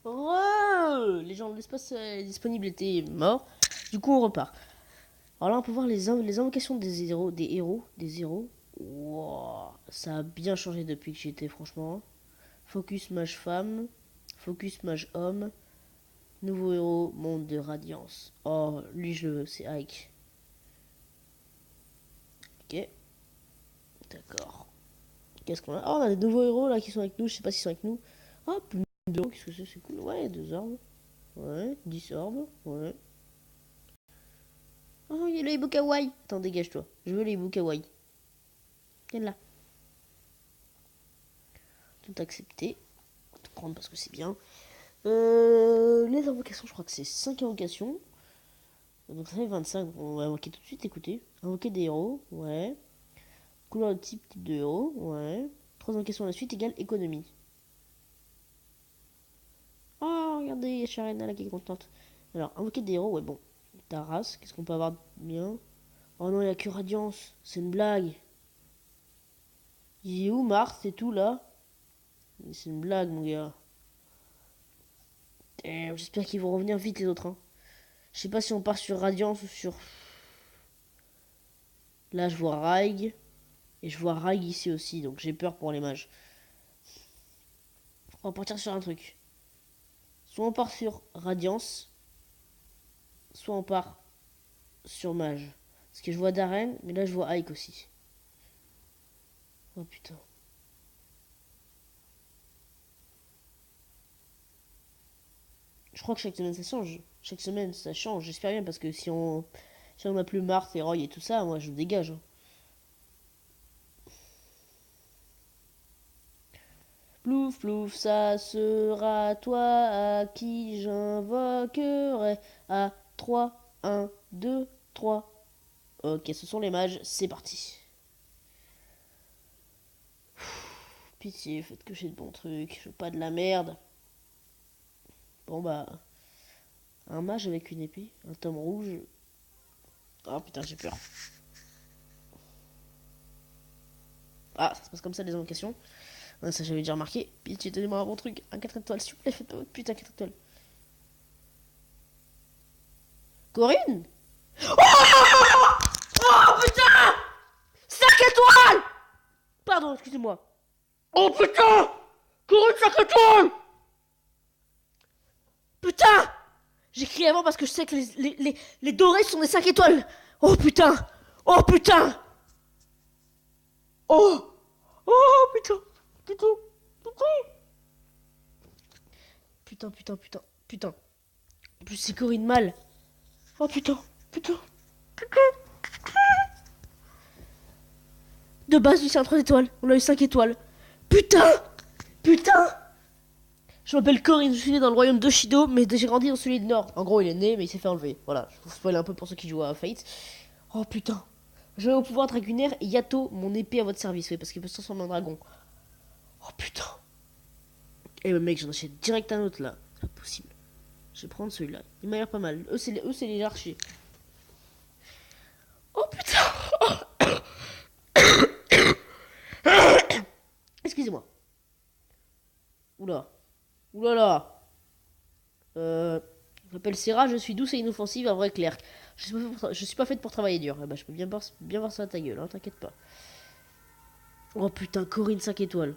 Les gens de l'espace disponible étaient morts. Du coup, on repart. Alors là, on peut voir les invocations des héros. Wow, ça a bien changé depuis que j'y étais, franchement. Focus mage femme, focus mage homme, nouveau héros, monde de radiance. Oh, lui je le veux, c'est Ike. Ok, d'accord. Qu'est-ce qu'on a? Oh, on a des nouveaux héros là qui sont avec nous, je sais pas s'ils sont avec nous. Oh, plus de héros, qu'est-ce que c'est cool. Ouais, 2 orbes. Ouais, 10 orbes. Ouais. Oh, il y a le hibou kawaii. Attends, dégage-toi. Je veux le hibou kawaii. Viens là. Tout accepter. Tout prendre parce que c'est bien. Les invocations, je crois que c'est 5 invocations. Donc ça fait 25. On va invoquer tout de suite, écoutez. Invoquer des héros, ouais. Couleur de type de héros, ouais. 3 invocations à la suite égale économie. Oh, regardez, il y a Sharena là qui est contente. Alors, invoquer des héros, ouais, bon. Taras, qu'est-ce qu'on peut avoir de bien? Oh non, il n'y a que Radiance. C'est une blague. Il est où Mars et tout là? C'est une blague, mon gars. J'espère qu'ils vont revenir vite, les autres. Hein. Je sais pas si on part sur Radiance ou sur. Là, je vois Raig. Et je vois Raig ici aussi, donc j'ai peur pour les mages. On va partir sur un truc. Soit on part sur Radiance, soit on part sur Mage. Parce que je vois Darren, mais là je vois Ike aussi. Oh putain. Je crois que chaque semaine ça change. Chaque semaine ça change, j'espère bien, parce que si on a plus Marthe et Roy et tout ça, moi je dégage. Hein. Plouf plouf, ça sera toi à qui j'invoquerai. À 3, 1, 2, 3. Ok, ce sont les mages, c'est parti. Pitié, faites que j'ai de bons trucs, je veux pas de la merde. Bon bah, un mage avec une épée, un tome rouge. Oh putain, j'ai peur. Ah, ça se passe comme ça les invocations. Ouais, ça j'avais déjà remarqué. Pitié, donnez-moi un bon truc. Un 4 étoiles, s'il vous plaît, faites pas votre putain 4 étoiles. Corinne. Oh putain, 5 étoiles. Pardon, excusez-moi. Oh putain, Corinne 5 étoiles. Putain. J'ai crié avant parce que je sais que les dorés sont des 5 étoiles. Oh putain. Oh putain. Oh. Oh putain. Putain. Putain. Putain, putain, putain, putain. En plus, c'est Corinne mal. Oh putain, putain, putain. De base, c'est un 3 étoiles. On a eu 5 étoiles. Putain, putain. Je m'appelle Corinne, je suis né dans le royaume d'Oshido, mais j'ai grandi dans celui de Nord. En gros, il est né, mais il s'est fait enlever. Voilà, je vous spoil un peu pour ceux qui jouent à Fate. Oh putain. Je vais au pouvoir dragunaire et Yato, mon épée à votre service, oui, parce qu'il peut se transformer en dragon. Oh putain. Eh mais mec, j'en achète direct un autre là. C'est pas possible. Je vais prendre celui-là. Il m'a l'air pas mal. Eux, c'est les archers. Oh putain. Excusez-moi. Oula. Oula là. Je m'appelle Serra, je suis douce et inoffensive, un vrai clerc. Je suis pas faite pour travailler dur. Eh ben, je peux bien voir ça à ta gueule, hein, t'inquiète pas. Oh putain, Corinne 5 étoiles.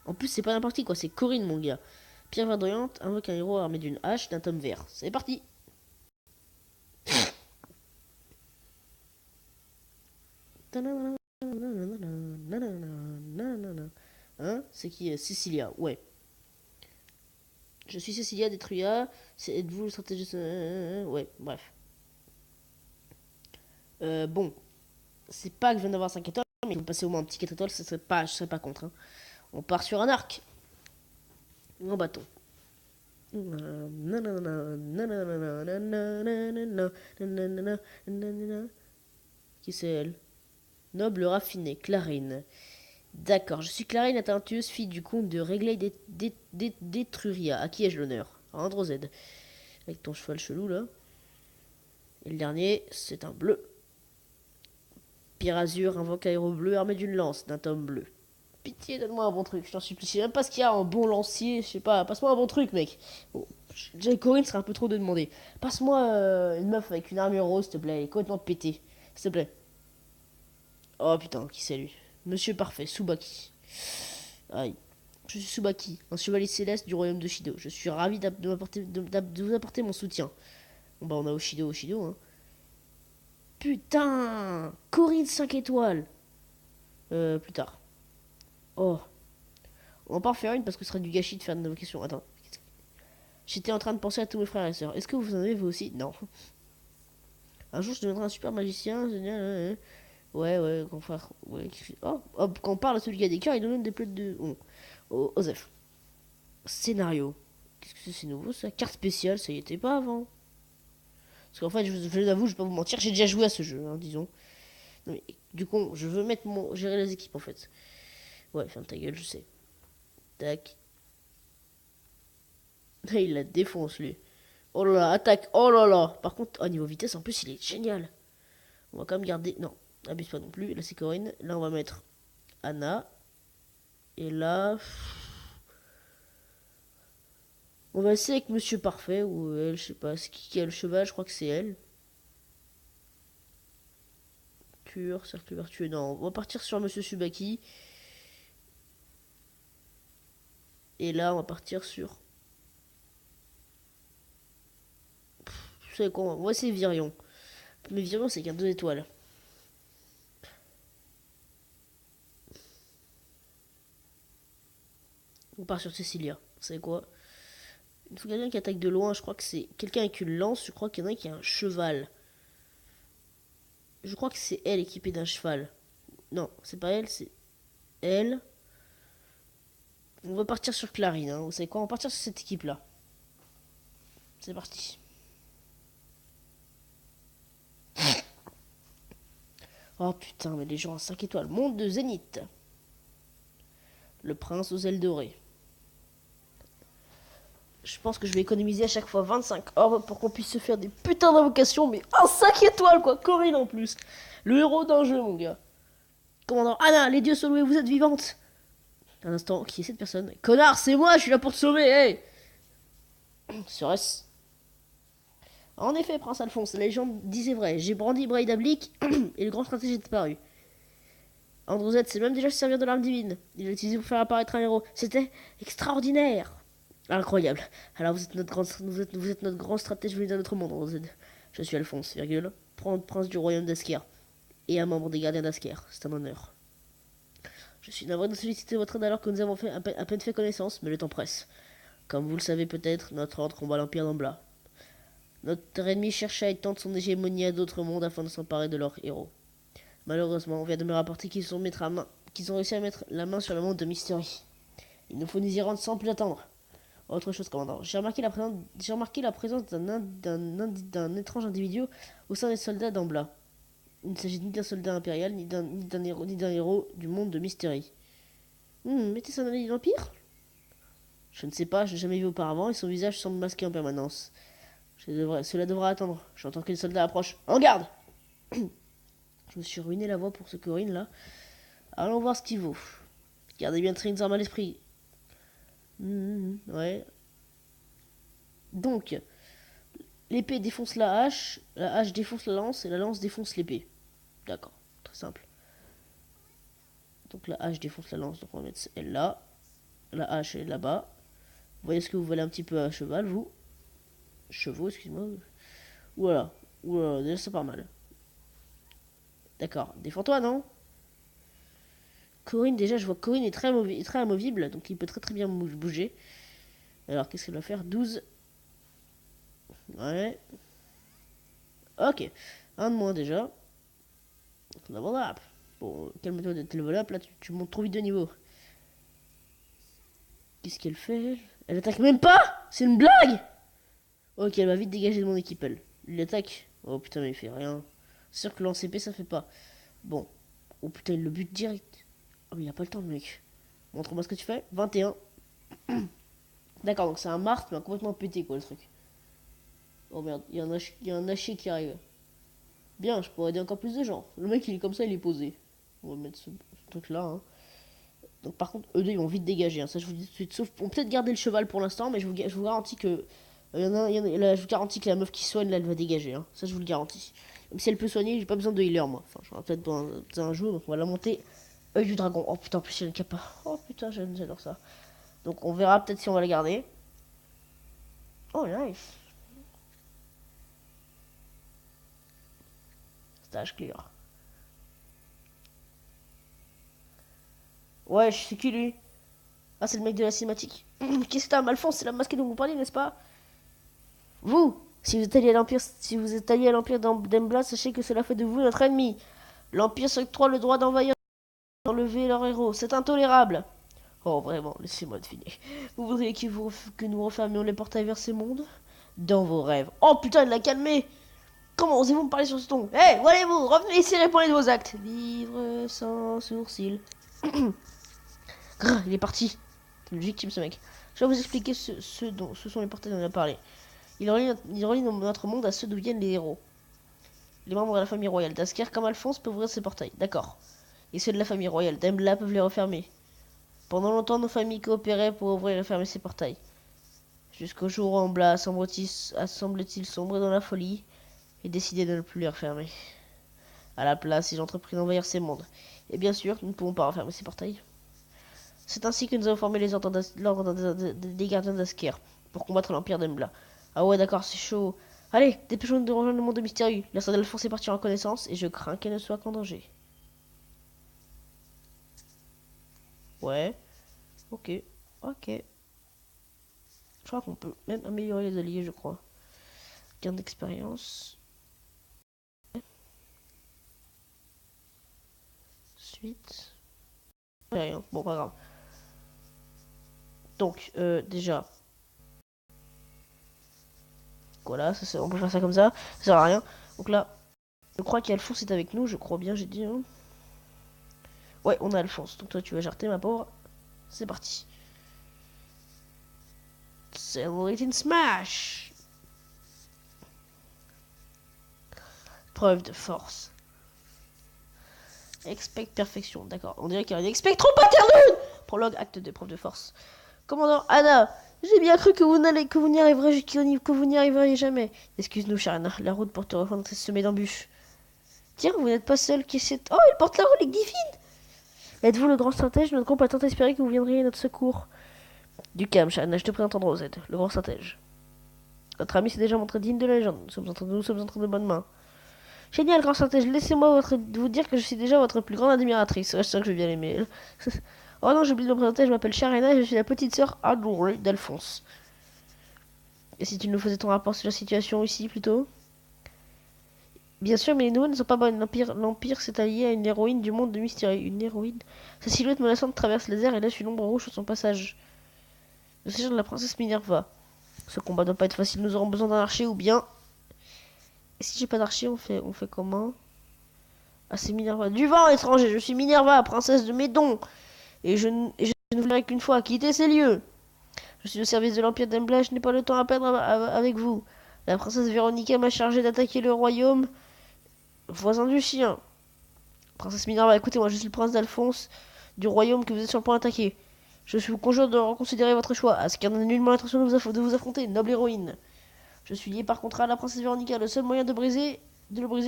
En plus, c'est pas n'importe qui, quoi, c'est Corinne, mon gars. Pierre verdoyante invoque un héros armé d'une hache, d'un tome vert. C'est parti. Hein? C'est qui? Cecilia, ouais. Je suis Cecilia Detruya. Êtes-vous le stratégiste? Ouais, bref. Bon, c'est pas que je viens d'avoir 5 étoiles, mais il faut passer au moins un petit 4 étoiles, je serais pas contre. Hein. On part sur un arc. En bâton. Qui c'est elle? Noble raffinée, Clarine. D'accord, je suis Clarine, la talentueuse fille du comte de Réglé d'Etruria. À qui ai-je l'honneur? À Androzed. Avec ton cheval chelou là. Et le dernier, c'est un bleu. Pierre Azur invoque un héros bleu armé d'une lance, d'un tome bleu. Pitié, donne-moi un bon truc, je t'en supplie. Je sais même pas ce qu'il y a en bon lancier, je sais pas. Passe-moi un bon truc, mec. Bon, déjà, Corinne serait un peu trop de demander. Passe-moi une meuf avec une armure rose, s'il te plaît. Elle est complètement pétée. S'il te plaît. Oh putain, qui c'est lui? Monsieur Parfait, Tsubaki. Aïe. Je suis Tsubaki, un chevalier céleste du royaume de Shido. Je suis ravi de vous apporter mon soutien. Bon bah on a Oshido, hein. Putain, Corinne 5 étoiles. Plus tard. Oh, on va pas en faire une parce que ce serait du gâchis de faire une invocation. Attends. J'étais en train de penser à tous mes frères et sœurs. Est-ce que vous en avez vous aussi? Non. Un jour je deviendrai un super magicien. Génial. Ouais, frère. Ouais, oh, hop, quand on parle à celui qui a des cœurs, il nous donne des plaques de. Oh, Osef. Scénario. Qu'est-ce que c'est nouveau ça? Carte spéciale, ça y était pas avant. Parce qu'en fait, je l'avoue, je vais pas vous mentir, j'ai déjà joué à ce jeu, hein, disons. Non, mais, du coup, je veux gérer les équipes en fait. Ouais, ferme ta gueule, je sais. Tac. Il la défonce lui. Oh là là, attaque. Oh là là. Par contre, au niveau vitesse, en plus, il est génial. On va quand même garder. Non, abuse pas non plus. Là, c'est Corinne. Là, on va mettre Anna. Et là. On va essayer avec Monsieur Parfait ou elle, je sais pas. C'est qui a le cheval? Je crois que c'est elle. Cure, cercle vertueux. Non, on va partir sur Monsieur Subaki. Et là, on va partir sur. Vous savez quoi? On va essayer Virion. Mais Virion, c'est qu'un 2 étoiles. On part sur Cecilia. Vous savez quoi? Il faut quelqu'un qui attaque de loin. Je crois que c'est quelqu'un avec une lance. Je crois qu'il y en a qui a un cheval. Je crois que c'est elle équipée d'un cheval. Non, c'est pas elle, c'est elle. On va partir sur Clarine. Hein. Vous savez quoi? On va partir sur cette équipe-là. C'est parti. Oh putain, mais les gens à 5 étoiles. Monde de Zénith. Le prince aux ailes dorées. Je pense que je vais économiser à chaque fois 25 orbes pour qu'on puisse se faire des putains d'invocations. Mais un 5 étoiles quoi. Corinne en plus. Le héros d'un jeu, mon gars. Commandant Anna, les dieux sont loués, vous êtes vivante. Un instant, qui est cette personne? Connard, c'est moi, je suis là pour te sauver, hey. Serait-ce... En effet, prince Alphonse, la légende disait vrai. J'ai brandi Braidablik et le grand stratège est disparu. Androzette s'est même déjà servi de l'arme divine. Il l'a utilisé pour faire apparaître un héros. C'était extraordinaire. Incroyable. Alors vous êtes notre grand stratège venu d'un autre monde, Androzette. Je suis Alphonse, virgule, prince du royaume d'Asker. Et un membre des gardiens d'Asker. C'est un honneur. Je suis navré de solliciter votre aide alors que nous avons à peine fait connaissance, mais le temps presse. Comme vous le savez peut-être, notre ordre combat l'Empire d'Ambla. Notre ennemi cherche à étendre son hégémonie à d'autres mondes afin de s'emparer de leurs héros. Malheureusement, on vient de me rapporter qu'ils ont réussi à mettre la main sur le monde de Mystery. Il nous faut nous y rendre sans plus attendre. Autre chose, commandant. J'ai remarqué la présence d'un étrange individu au sein des soldats d'Ambla. Il ne s'agit ni d'un soldat impérial, ni d'un héros du monde de Mystery. Était-ce un ami de l'Empire? Je ne sais pas, je l'ai jamais vu auparavant et son visage semble masqué en permanence. Cela devra attendre. J'entends que les soldats approchent. En garde! Je me suis ruiné la voix pour ce Corinne là. Allons voir ce qu'il vaut. Gardez bien très armes à l'esprit. Ouais. Donc, l'épée défonce la hache défonce la lance et la lance défonce l'épée. D'accord, très simple. Donc la hache défonce la lance, donc on va mettre elle là. La hache est là-bas. Vous voyez ce que vous volez un petit peu à cheval, vous? Chevaux, excuse-moi. Voilà. Oula, déjà c'est pas mal. D'accord, défends-toi, non? Corinne, déjà, je vois que Corinne est très amovible, donc il peut très bien bouger. Alors, qu'est-ce qu'elle va faire? 12. Ouais. Ok. Un de moins déjà. Level up. Bon, calme-toi de level up, là, tu montes trop vite de niveau. Qu'est-ce qu'elle fait? Elle attaque même pas? C'est une blague? Ok, elle va vite dégager de mon équipe, elle. Il attaque. Oh putain, mais il fait rien. C'est sûr que lance épée, ça fait pas. Bon. Oh putain, il le bute direct. Oh, mais il a pas le temps, le mec. Montre-moi ce que tu fais. 21. D'accord, donc c'est un Marthe, mais complètement pété, quoi, le truc. Oh merde, il y a un haché qui arrive. Bien, je pourrais aider encore plus de gens. Le mec, il est comme ça, il est posé. On va mettre ce truc-là, hein. Donc par contre, eux deux, ils vont vite dégager. Hein. Ça, je vous dis tout de suite. Sauf, on peut peut-être garder le cheval pour l'instant, mais je vous garantis que... là, je vous garantis que la meuf qui soigne, là, elle va dégager. Hein. Ça, je vous le garantis. Même si elle peut soigner, j'ai pas besoin de healer, moi. Enfin, j'aurai peut-être besoin un jour, donc on va la monter. Œil du dragon. Oh putain, en plus, il y a une capa. Oh putain, j'adore ça. Donc on verra peut-être si on va la garder. Oh, nice. Stage clear. Ouais, je sais qui lui. Ah, c'est le mec de la cinématique. Qu'est-ce que t'as, Malphonse? C'est la masquée dont vous parlez, n'est-ce pas? Vous, si vous êtes allié à l'Empire, si vous êtes allié à l'Empire d'Embla, sachez que cela fait de vous notre ennemi. L'Empire s'octroie le droit d'envahir et d'enlever leurs héros. C'est intolérable. Oh, vraiment, laissez-moi deviner. Vous voudriez que nous refermions les portails vers ces mondes? Dans vos rêves. Oh putain, il l'a calmé. Comment osez-vous me parler sur ce ton? Hé, hey, où allez-vous? Revenez ici et répondez de vos actes. Vivre sans sourcils. Grrr, il est parti. C'est une victime, ce mec. Je vais vous expliquer ce sont les portails dont on a parlé. Il relie notre monde à ceux d'où viennent les héros. Les membres de la famille royale d'Asker comme Alphonse peuvent ouvrir ces portails, d'accord. Et ceux de la famille royale d'Embla peuvent les refermer. Pendant longtemps, nos familles coopéraient pour ouvrir et fermer ces portails. Jusqu'au jour où Embla semble-t-il sombrer dans la folie et décider de ne plus les refermer. À la place, ils ont entrepris d'envahir ces mondes. Et bien sûr, nous ne pouvons pas refermer ces portails. C'est ainsi que nous avons formé l'ordre des gardiens d'Asker pour combattre l'Empire d'Embla. Ah ouais, d'accord, c'est chaud. Allez, dépêchons-nous de rejoindre le monde mystérieux. La sœur d'Alphonse est partie en reconnaissance et je crains qu'elle ne soit qu'en danger. Ouais, ok, ok. Je crois qu'on peut même améliorer les alliés, je crois. Gain d'expérience. Suite. Rien, bon, pas grave. Donc, déjà. Voilà, on peut faire ça comme ça. Ça sert à rien. Donc là, je crois qu'Alphonse est avec nous, je crois bien, j'ai dit. Hein. Ouais, on a Alphonse. Donc toi, tu vas jarter, ma pauvre. C'est parti. Celebrate in Smash. Preuve de force. Expect perfection. D'accord. On dirait qu'il y a un expect trop paternel. Prologue, acte de preuve de force. Commandant Anna, j'ai bien cru que vous n'y arriveriez jamais. Excuse-nous, chère Anna. La route pour te rejoindre est semée d'embûches. Tiens, vous n'êtes pas seul qui s'est... Oh, il porte la relique divine. Êtes-vous le grand stratège? Notre groupe a tant espéré que vous viendriez à notre secours. Du calme, chère Anna. Je te présente Androzed, le grand stratège. Notre ami s'est déjà montré digne de la légende. Nous sommes entre de bonnes mains. Génial, grand stratège. Laissez-moi vous dire que je suis déjà votre plus grande admiratrice. Ouais, je sens que je vais bien l'aimer. Oh non, j'ai oublié de me présenter. Je m'appelle Sharena et je suis la petite sœur adorée d'Alphonse. Et si tu nous faisais ton rapport sur la situation ici, plutôt? Bien sûr, mais les nouvelles ne sont pas bonnes. L'Empire s'est allié à une héroïne du monde de mystérieux. Une héroïne? Sa silhouette menaçante traverse les airs et lâche une ombre rouge sur son passage. Le séjour de la princesse Minerva. Ce combat doit pas être facile. Nous aurons besoin d'un archer ou bien... Et si j'ai pas d'archer, on fait comment? Ah, c'est Minerva. Du vent, étranger. Je suis Minerva, princesse de Médon. Et je ne voudrais qu'une fois quitter ces lieux. Je suis au service de l'Empire d'Embla, je n'ai pas le temps à perdre avec vous. La princesse Véronica m'a chargé d'attaquer le royaume voisin du chien. Princesse Minerva, écoutez-moi, je suis le prince d'Alphonse du royaume que vous êtes sur le point d'attaquer. Je vous conjure de reconsidérer votre choix. Asker n'a nullement l'intention de vous affronter, noble héroïne. Je suis lié par contrat à la princesse Véronica. Le seul moyen de le briser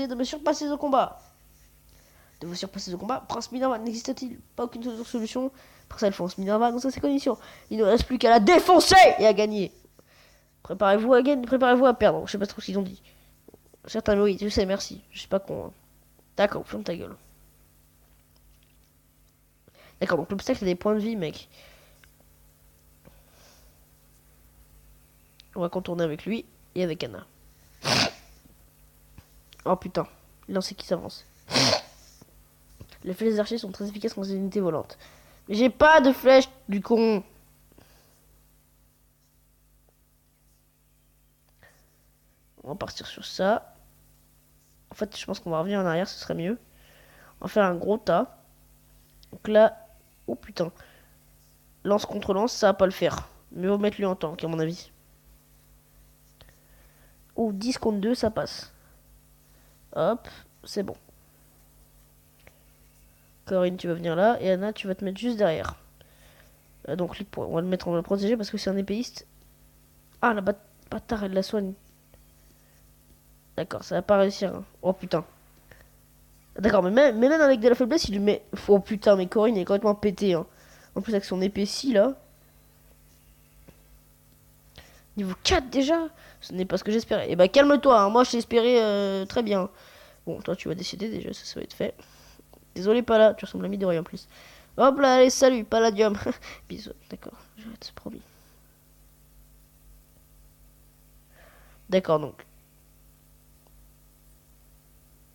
est de me surpasser au combat. De vous surpasser au combat, Prince Minerva, n'existe-t-il pas aucune autre solution? Prince Alphonse Minerva, dans ces conditions. Il ne reste plus qu'à la défoncer et à gagner. Préparez-vous à gagner, préparez-vous à perdre. Je sais pas trop ce qu'ils ont dit. Certains, oui, je sais, merci. Je suis pas con. Hein. D'accord, ferme ta gueule. D'accord, donc l'obstacle a des points de vie, mec. On va contourner avec lui et avec Anna. Oh putain, il en sait qui s'avance. Les flèches archers sont très efficaces contre les unités volantes. Mais j'ai pas de flèche, du con. On va partir sur ça. En fait, je pense qu'on va revenir en arrière, ce serait mieux. On va faire un gros tas. Donc là... Oh putain. Lance contre lance, ça va pas le faire. Mais on va mettre lui en tank, à mon avis. Oh, 10 contre 2, ça passe. Hop, c'est bon. Corinne, tu vas venir là. Et Anna, tu vas te mettre juste derrière. Donc, on va le mettre, on va le protéger parce que c'est un épéiste. Ah, la bâtard, elle la soigne. D'accord, ça va pas réussir. Hein. Oh putain. D'accord, mais même avec de la faiblesse, il lui met. Oh putain, mais Corinne est complètement pété. Hein. En plus, avec son épée ci là. Niveau 4 déjà. Ce n'est pas ce que j'espérais. Eh bah, calme-toi. Hein. Moi, j'espérais très bien. Bon, toi, tu vas décider déjà, ça va être fait. Désolé, pas là. Tu ressembles à Midori en plus. Hop là, allez, salut, Palladium. Bisous. D'accord, je vais être promis. D'accord, donc.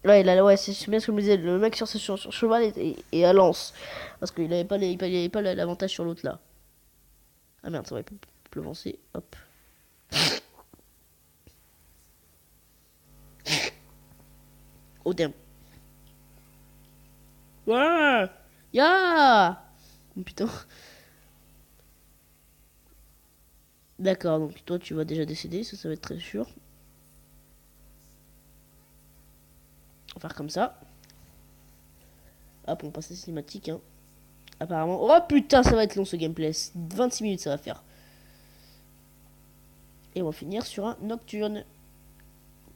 Ouais, ouais, c'est bien ce que je me disais. Le mec sur cheval et à lance. Parce qu'il avait pas l'avantage sur l'autre là. Ah merde, ça va plus avancer. Hop. Oh damn. Ouais. Ya. Oh, putain. D'accord, donc toi tu vas déjà décéder, ça va être très sûr. On va faire comme ça. Hop, on passe à la cinématique. Hein. Apparemment. Oh putain, ça va être long ce gameplay. 26 minutes ça va faire. Et on va finir sur un nocturne.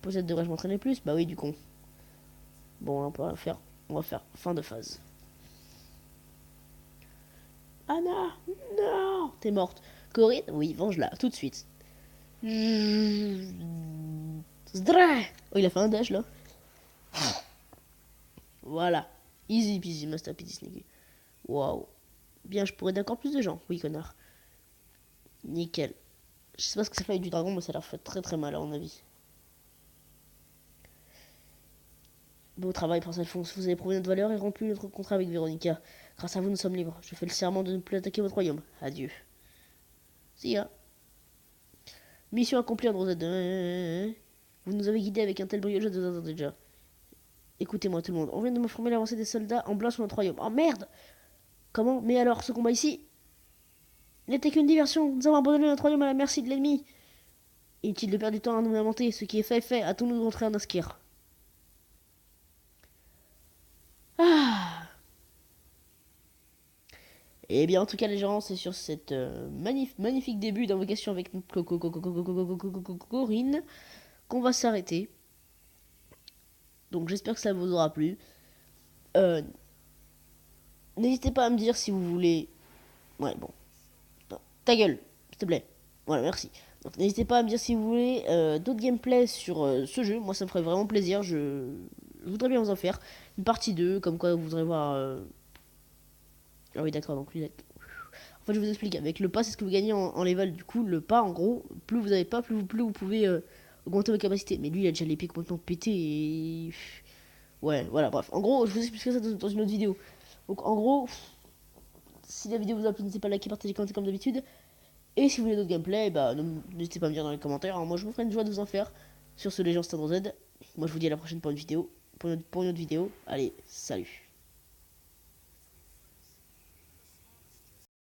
Peut-être devrais-je m'entraîner plus? Bah oui, du con. Bon, on va faire fin de phase. Anna, non, t'es morte. Corinne, oui, venge-la, tout de suite. Zdra. Oh, il a fait un dash là. Voilà. Easy peasy, master peasy sneaky. Waouh. Bien, je pourrais d'accord plus de gens. Oui, connard. Nickel. Je sais pas ce que ça fait avec du dragon, mais ça leur fait très très mal à mon avis. Beau travail, Prince Alphonse. Vous avez prouvé notre valeur et rompu notre contrat avec Véronica. Grâce à vous, nous sommes libres. Je fais le serment de ne plus attaquer votre royaume. Adieu. See ya. Mission accomplie, Androzed. Vous nous avez guidés avec un tel brio, je deux déjà. Écoutez-moi tout le monde. On vient de m'informer l'avancée des soldats en blanc sur notre royaume. Oh merde! Comment? Mais alors, ce combat ici n'était qu'une diversion. Nous avons abandonné notre royaume à la merci de l'ennemi. Inutile de perdre du temps à nous lamenter. Ce qui est fait est fait. Hâtons-nous de rentrer à Naskir. Ah! Et bien, en tout cas, les gens, c'est sur cette magnifique début d'invocation avec Corinne qu'on va s'arrêter. Donc, j'espère que ça vous aura plu. N'hésitez pas à me dire si vous voulez. Ouais, bon. Non, ta gueule, s'il te plaît. Voilà, merci. Donc, n'hésitez pas à me dire si vous voulez d'autres gameplays sur ce jeu. Moi, ça me ferait vraiment plaisir. Je voudrais bien vous en faire. Une partie 2, comme quoi vous voudrez voir. Ah oui, d'accord, donc lui. En fait, je vous explique. Avec le pas, c'est ce que vous gagnez en level. Du coup, le pas, en gros, plus vous avez pas, plus vous pouvez augmenter vos capacités. Mais lui, il a déjà l'épée complètement pété et. Ouais, voilà, bref. En gros, je vous expliquerai ça dans une autre vidéo. Donc, en gros, si la vidéo vous a plu, n'hésitez pas à liker, partager, commenter comme d'habitude. Et si vous voulez d'autres gameplays, bah, n'hésitez pas à me dire dans les commentaires. Alors, moi, je vous ferai une joie de vous en faire sur ce Legend Star Z. Moi, je vous dis à la prochaine pour une vidéo. Pour une autre vidéo. Allez, salut.